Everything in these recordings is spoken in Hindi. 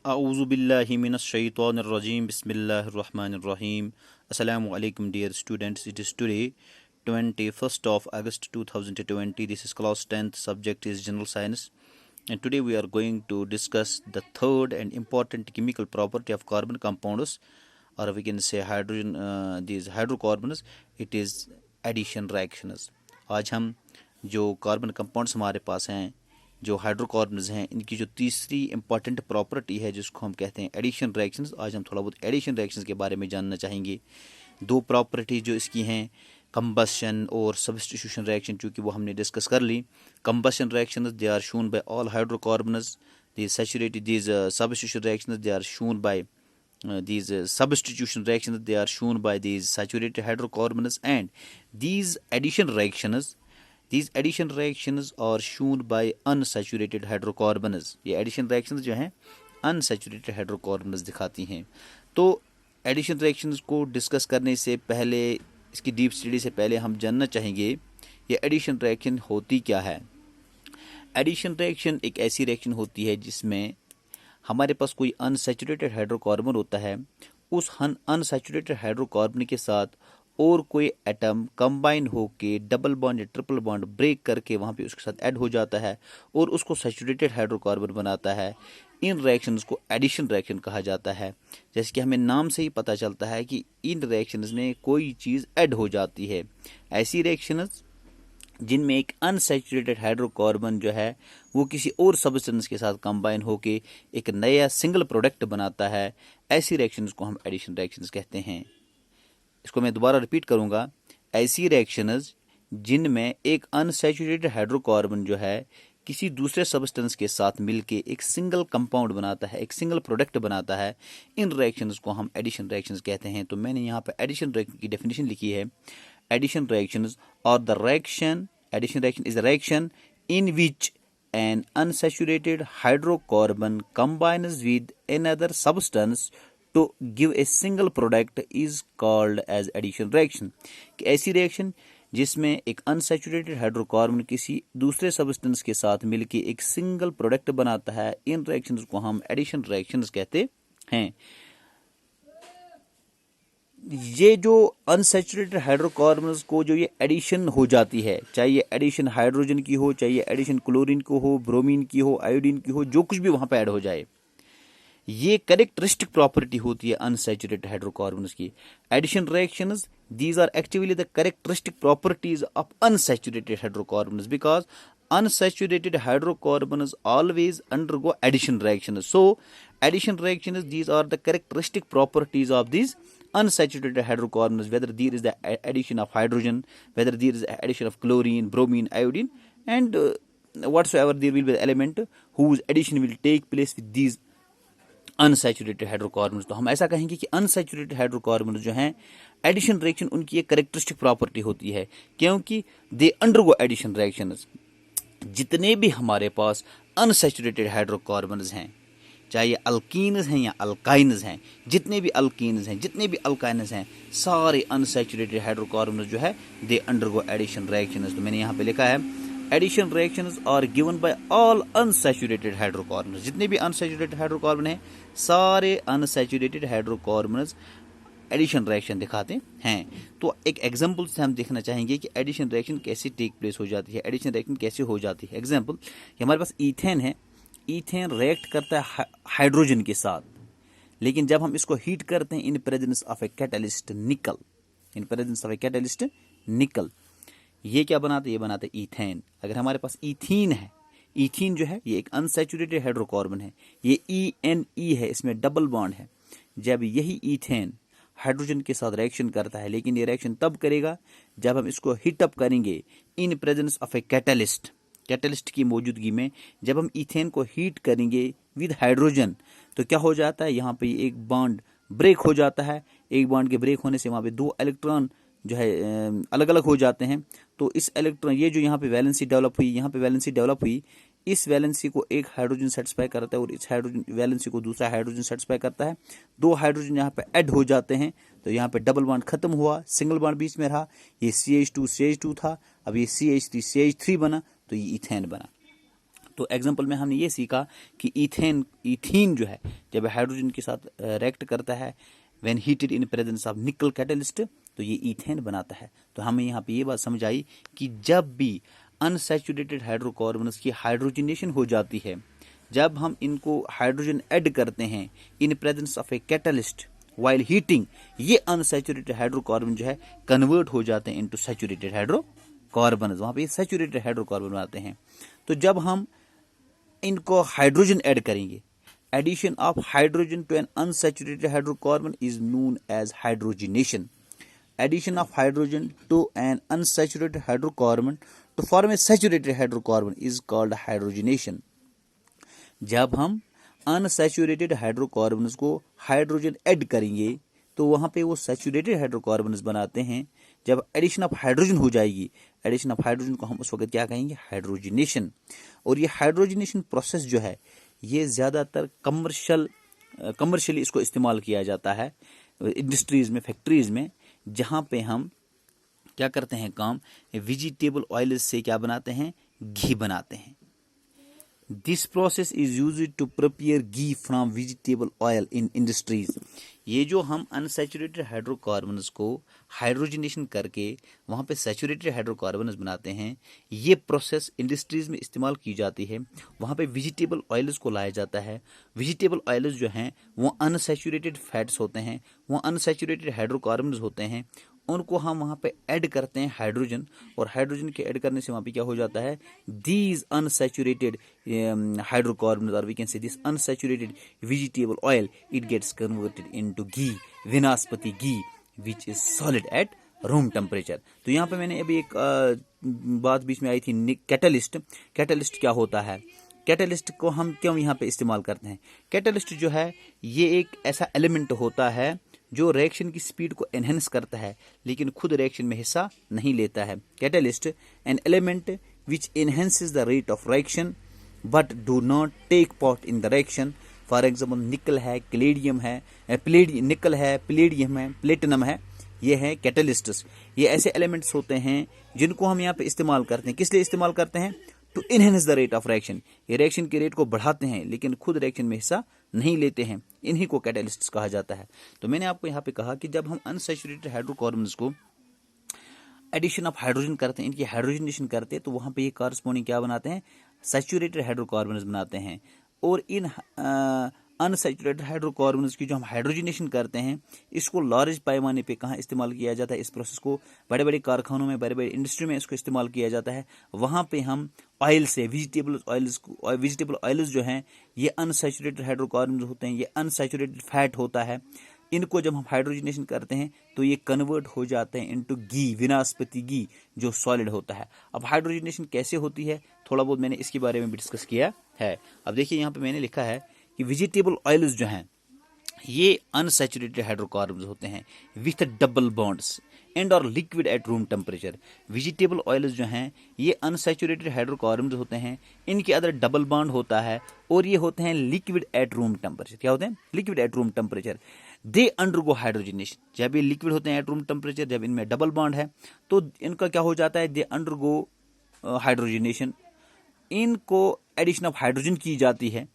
A'udzubillahi minash-shaytanir-rajim. Bismillahir-rahmanir-rahim. Assalamu alaikum, dear students. It is today, 21st of August 2020. This is class 10th. Subject is General Science. And today we are going to discuss the third and important chemical property of carbon compounds, or we can say hydrogen. These hydrocarbons. It is addition reactions. आज हम जो कार्बन कंपाउंड्स हमारे पास हैं, जो हाइड्रोकार्बन्स हैं, इनकी जो तीसरी इंपॉर्टेंट प्रॉपर्टी है जिसको हम कहते हैं एडिशन रिएक्शंस, आज हम थोड़ा बहुत एडिशन रिएक्शंस के बारे में जानना चाहेंगे। दो प्रॉपर्टी जो इसकी हैं, कंबशन और सब्स्टिट्यूशन रिएक्शन, चूँकि वो हमने डिस्कस कर ली। Combustion reactions they are shown by all hydrocarbons, these saturated, these substitution reactions they are shown by these substitution reactions, they are shown by these saturated hydrocarbons, and these addition reactions are shown by unsaturated hydrocarbons। ये addition reactions जो हैं unsaturated hydrocarbons दिखाती हैं। तो addition reactions को डिस्कस करने से पहले, इसकी डीप स्टडी से पहले हम जानना चाहेंगे ये addition reaction होती क्या है। addition reaction एक ऐसी reaction होती है जिसमें हमारे पास कोई अनसैचुरेटेड हाइड्रोकार्बन होता है, उस अनसैचुरेटेड हाइड्रोकार्बन के साथ और कोई एटम कंबाइन होके डबल बॉन्ड या ट्रिपल बॉन्ड ब्रेक करके वहाँ पे उसके साथ ऐड हो जाता है और उसको सैचुरेटेड हाइड्रोकार्बन बनाता है। इन रिएक्शंस को एडिशन रिएक्शन कहा जाता है। जैसे कि हमें नाम से ही पता चलता है कि इन रिएक्शंस में कोई चीज़ ऐड हो जाती है। ऐसी रिएक्शंस जिनमें एक अनसैचुरेटेड हाइड्रोकार्बन जो है वो किसी और सब्सटेंस के साथ कंबाइन होके एक नया सिंगल प्रोडक्ट बनाता है, ऐसी रिएक्शंस को हम एडिशन रिएक्शंस कहते हैं। इसको मैं दोबारा रिपीट करूंगा, ऐसी रिएक्शंस जिनमें एक अनसैचुरेटेड हाइड्रोकार्बन जो है किसी दूसरे सब्सटेंस के साथ मिलके एक सिंगल कंपाउंड बनाता है, एक सिंगल प्रोडक्ट बनाता है, इन रिएक्शंस को हम एडिशन रिएक्शंस कहते हैं। तो मैंने यहाँ पे एडिशन रिएक्शन की डेफिनेशन लिखी है। Addition reactions or the reaction, addition reaction is a reaction in which an unsaturated hydrocarbon combines with another substance to give a single product is called as addition reaction। कि ऐसी reaction जिसमें एक अनसैचुरेटेड हाइड्रोकार्बन किसी दूसरे सब्सटेंस के साथ मिलकर एक सिंगल प्रोडक्ट बनाता है, इन रिएक्शंस को हम एडिशन रिएक्शंस कहते हैं। ये जो अनसैचुरेटेड हाइड्रोकार्बन्स को जो ये एडिशन हो जाती है, चाहे ये एडिशन हाइड्रोजन की हो, चाहे ये एडिशन क्लोरीन की हो, ब्रोमीन की हो, आयोडीन की हो, जो कुछ भी वहां पे ऐड हो जाए, ये कैरेक्टरिस्टिक प्रॉपर्टी होती है अनसैचुरेटेड हाइड्रोकार्बन्स की। Addition reactions, these are actually the characteristic properties of unsaturated hydrocarbons because unsaturated hydrocarbons always undergo addition reactions. So addition reactions, these are the characteristic properties of these unsaturated hydrocarbons, whether there is the addition of hydrogen, whether there is the addition of chlorine, bromine, iodine, and whatsoever there will be the element whose addition will take place with these unsaturated hydrocarbons. तो हम ऐसा कहेंगे कि अनसैचुरेटेड हाइड्रोकार्बन्स जो हैं, एडिशन रिएक्शन उनकी एक कैरेक्टरिस्टिक प्रॉपर्टी होती है, क्योंकि दे अंडरगो एडिशन रिएक्शंस। जितने भी हमारे पास अनसैचुरेटेड हाइड्रोकार्बन्स हैं, चाहे ये अल्कीन्स हैं या अल्काइन्स हैं, जितने भी अल्कीन्स हैं, जितने भी अल्काइन्स हैं, सारे अनसैचुरेटेड हाइड्रोकार्बन्स जो है दे अंडरगो एडिशन रिएक्शंस। तो मैंने यहाँ पे लिखा है addition reactions are given by all unsaturated hydrocarbons. जितने भी अनसैचुरेटेड हाइड्रोकार्बन हैं, सारे अनसैचुरेटेड हाइड्रोकार्बन्स एडिशन रिएक्शन दिखाते हैं। तो एक एग्जांपल से हम देखना चाहेंगे कि एडिशन रिएक्शन कैसे टेक प्लेस हो जाती है, एडिशन रिएक्शन कैसे हो जाती है। एग्जांपल, हमारे पास ईथेन है, ईथेन रिएक्ट करता है हाइड्रोजन के साथ, लेकिन जब हम इसको हीट करते हैं in presence of a catalyst nickel, in presence of a catalyst nickel, ये क्या बनाते हैं, ये बनाते हैं ईथेन। अगर हमारे पास ईथीन है, ईथीन जो है ये एक अनसैचुरेटेड हाइड्रोकार्बन है, ये ENE है, इसमें डबल बॉन्ड है। जब यही ईथेन हाइड्रोजन के साथ रिएक्शन करता है, लेकिन ये रिएक्शन तब करेगा जब हम इसको हीट अप करेंगे इन presence of a catalyst, catalyst की मौजूदगी में। जब हम ईथेन को हीट करेंगे विद हाइड्रोजन, तो क्या हो जाता है, यहाँ पे एक बॉन्ड ब्रेक हो जाता है। एक बॉन्ड के ब्रेक होने से वहाँ पे दो इलेक्ट्रॉन जो है अलग अलग हो जाते हैं। तो इस इलेक्ट्रॉन, ये जो यहाँ पे वैलेंसी डेवलप हुई, यहाँ पे वैलेंसी डेवलप हुई, इस वैलेंसी को एक हाइड्रोजन सेटिस्फाई करता है और इस हाइड्रोजन वैलेंसी को दूसरा हाइड्रोजन सेटिस्फाई करता है। दो हाइड्रोजन यहाँ पे ऐड हो जाते हैं, तो यहाँ पे डबल बॉन्ड खत्म हुआ, सिंगल बॉन्ड बीच में रहा। ये CH2 CH2 था, अब ये CH3 CH3 बना, तो ये इथेन बना। तो एग्जाम्पल में हमने ये सीखा कि इथीन जो है जब हाइड्रोजन के साथ रिएक्ट करता है when heated in presence of निकल कैटलिस्ट तो ये ईथेन बनाता है। तो हमें यहाँ पे ये बात समझ आई कि जब भी अनसैचुरेटेड हाइड्रोकार्बन्स की हाइड्रोजनेशन हो जाती है, जब हम इनको हाइड्रोजन ऐड करते हैं in presence of a catalyst while heating, ये अनसैचुरेटेड हाइड्रोकार्बन जो है कन्वर्ट हो जाते हैं इनटू सैचुरेटेड हाइड्रोकार्बन, वहां पे सैचुरेटेड हाइड्रोकार्बन बनाते हैं। तो जब हम इनको हाइड्रोजन ऐड करेंगे, addition of hydrogen to an unsaturated hydrocarbon is known as hydrogenation. Addition of hydrogen to an unsaturated hydrocarbon to form a saturated hydrocarbon is called hydrogenation। जब हम अनसैचुरेटेड हाइड्रोकार्बन्स को हाइड्रोजन ऐड करेंगे तो वहां पे वो सैचुरेटेड हाइड्रोकार्बन्स बनाते हैं। जब एडिशन ऑफ हाइड्रोजन हो जाएगी, एडिशन ऑफ हाइड्रोजन को हम उस वक्त क्या कहेंगे, हाइड्रोजनेशन। और ये हाइड्रोजनेशन प्रोसेस जो है ये ज़्यादातर कमर्शियली इसको इस्तेमाल किया जाता है इंडस्ट्रीज में, फैक्ट्रीज में, जहाँ पे हम क्या करते हैं काम, वेजिटेबल ऑयल से क्या बनाते हैं, घी बनाते हैं। This process is used to prepare ghee from vegetable oil in industries. ये जो हम अनसैचुरेटेड हाइड्रोकार्बन्स को हाइड्रोजनेशन करके वहाँ पे सैचुरेटेड हाइड्रोकार्बन्स बनाते हैं, ये प्रोसेस इंडस्ट्रीज में इस्तेमाल की जाती है। वहाँ पे वेजिटेबल ऑयल्स को लाया जाता है। वेजिटेबल ऑयल्स जो हैं वो अनसैचुरेटेड फैट्स होते हैं, वो अनसैचुरेटेड हाइड्रोकार्बन्स होते हैं, उनको हम वहाँ पे ऐड करते हैं हाइड्रोजन, और हाइड्रोजन के ऐड करने से वहाँ पे क्या हो जाता है, दीज अनसैचुरेटेड हाइड्रोकार्बन्स और we can say this unsaturated vegetable oil it gets converted into ghee, vanaspati ghee which is solid at room temperature. तो यहाँ पे मैंने अभी एक बात बीच में आई थी, कैटलिस्ट। कैटलिस्ट क्या होता है, कैटलिस्ट को हम क्यों यहाँ पे इस्तेमाल करते हैं? कैटलिस्ट जो है ये एक ऐसा एलिमेंट होता है जो रिएक्शन की स्पीड को एनहेंस करता है लेकिन खुद रिएक्शन में हिस्सा नहीं लेता है। Catalyst an element which enhances the rate of reaction but do not take part in the reaction. For example nickel है, कैलेडियम है, निकल है, प्लेडियम है, प्लेटिनम है, ये है कैटलिस्ट्स। ये ऐसे एलिमेंट्स होते हैं जिनको हम यहाँ पे इस्तेमाल करते हैं। किस लिए इस्तेमाल करते हैं? To enhance the rate of reaction. ये रिएक्शन के रेट को बढ़ाते हैं लेकिन खुद रिएक्शन में हिस्सा नहीं लेते हैं, इन्हीं को कैटलिस्ट्स कहा जाता है। तो मैंने आपको यहाँ पे कहा कि जब हम अनसैचुरेटेड हाइड्रोकार्बन्स को एडिशन ऑफ हाइड्रोजन करते हैं, इनकी हाइड्रोजनेशन करते हैं, तो वहाँ पे ये कॉरस्पॉन्डिंग क्या बनाते हैं, सैचुरेटेड हाइड्रोकार्बन्स बनाते हैं। और इन अनसैचुरेटेड हाइड्रोकार्बन्स की जो हम हाइड्रोजनेशन करते हैं इसको लार्ज पैमाने पे कहाँ इस्तेमाल किया जाता है, इस प्रोसेस को बड़े बड़े कारखानों में, बड़े बड़े इंडस्ट्री में इसको इस्तेमाल किया जाता है। वहाँ पे हम ऑयल से वेजिटेबल ऑयल्स जो हैं ये अनसैचुरेटेड हाइड्रोकार्बन्स होते हैं, ये अनसैचुरेटेड फैट होता है। इनको जब हम हाइड्रोजनेशन करते हैं तो ये कन्वर्ट हो जाते हैं इनटू घी, वनस्पति घी, जो सॉलिड होता है। अब हाइड्रोजनेशन कैसे होती है थोड़ा बहुत मैंने इसके बारे में भी डिस्कस किया है। अब देखिए यहाँ पे मैंने लिखा है कि वेजिटेबल ऑयल्स जो हैं ये अनसैचुरेटेड हाइड्रोकार्बन्स होते हैं विथ डबल बॉन्ड्स एंड और liquid at room temperature. Vegetable oils जो हैं ये अनसैचुरेटेड हाइड्रोकार्बन्स होते हैं, इनके अंदर डबल बॉन्ड होता है और ये होते हैं लिक्विड एट रूम टेम्परेचर। क्या होते हैं? Liquid at room temperature. They undergo hydrogenation. जब ये लिक्विड होते हैं एट रूम टेम्परेचर, जब इनमें डबल बॉन्ड है तो इनका क्या हो जाता है, दे अंडरगो हाइड्रोजनेशन। इनको एडिशन ऑफ हाइड्रोजन की जाती है,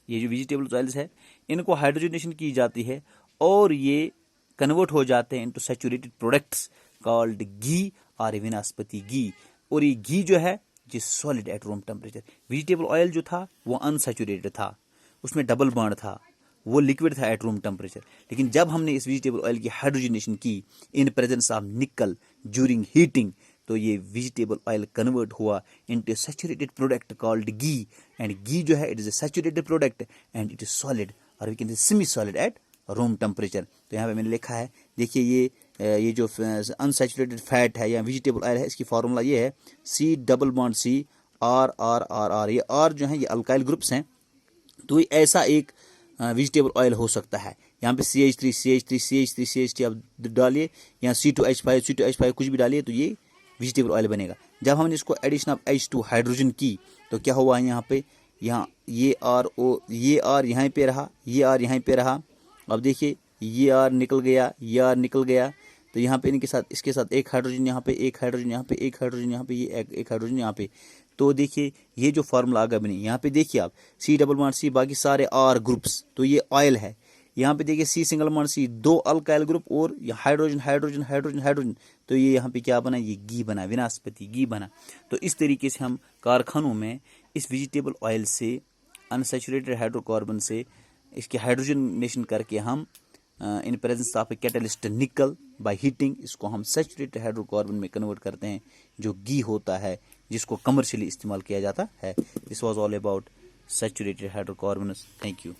ये जो वेजिटेबल ऑयल्स है इनको हाइड्रोजनेशन की जाती है और ये कन्वर्ट हो जाते हैं इनटू सैचुरेटेड प्रोडक्ट्स कॉल्ड घी और वनस्पति घी। और ये घी जो है ये solid at room temperature. Vegetable oil जो था वो अनसैचुरेटेड था, उसमें डबल बॉन्ड था, वो लिक्विड था एट रूम टेम्परेचर। लेकिन जब हमने इस वेजिटेबल ऑयल की हाइड्रोजनेशन की in presence of nickel during heating तो ये वेजिटेबल ऑयल कन्वर्ट हुआ into saturated product called ghee. And ghee जो है it is a saturated product and it is solid और we can say semi solid at room temperature. तो यहाँ पे मैंने लिखा है, देखिए ये जो अनसैचुरेटेड फैट है या वेजिटेबल ऑयल है इसकी फार्मूला ये है C double bond C R R R R। ये R जो है ये अल्काइल ग्रुप्स हैं, तो ये ऐसा एक वेजिटेबल ऑयल हो सकता है। यहाँ पे CH3 CH3 CH3 CH3 आप डालिए, यहाँ C2H5 C2H5 कुछ भी डालिए तो ये वेजिटेबल ऑयल बनेगा। जब हमने इसको एडिशन ऑफ H2 हाइड्रोजन की तो क्या हुआ है, यहाँ पे यहाँ ये R यहाँ पे रहा, ये R यहाँ पे रहा। अब देखिए ये R निकल गया, ये R निकल गया, तो यहाँ पे इनके साथ इसके साथ एक हाइड्रोजन यहाँ पे, एक हाइड्रोजन यहाँ पे, एक हाइड्रोजन यहाँ पे, ये एक हाइड्रोजन यहाँ पे। तो देखिए ये जो फार्मूला आगे बनी, यहाँ पे देखिए आप सी डबल बॉन्ड सी, बाकी सारे आर ग्रुप्स, तो ये ऑयल है। यहाँ पे देखिए C single bond C, 2 alkyl group और हाइड्रोजन हाइड्रोजन हाइड्रोजन हाइड्रोजन, तो ये यहाँ पे क्या बना, ये घी बना, विनास्पति घी बना। तो इस तरीके से हम कारखानों में इस वेजिटेबल ऑयल से, अनसैचुरेटेड हाइड्रोकार्बन से इसके हाइड्रोजनेशन करके हम इन प्रेजेंस ऑफ ए कैटलिस्ट निकल बाय हीटिंग, इसको हम सैचुरेटेड हाइड्रोकार्बन में कन्वर्ट करते हैं जो घी होता है, जिसको कमर्शियली इस्तेमाल किया जाता है। This was all about saturated hydrocarbons. Thank you.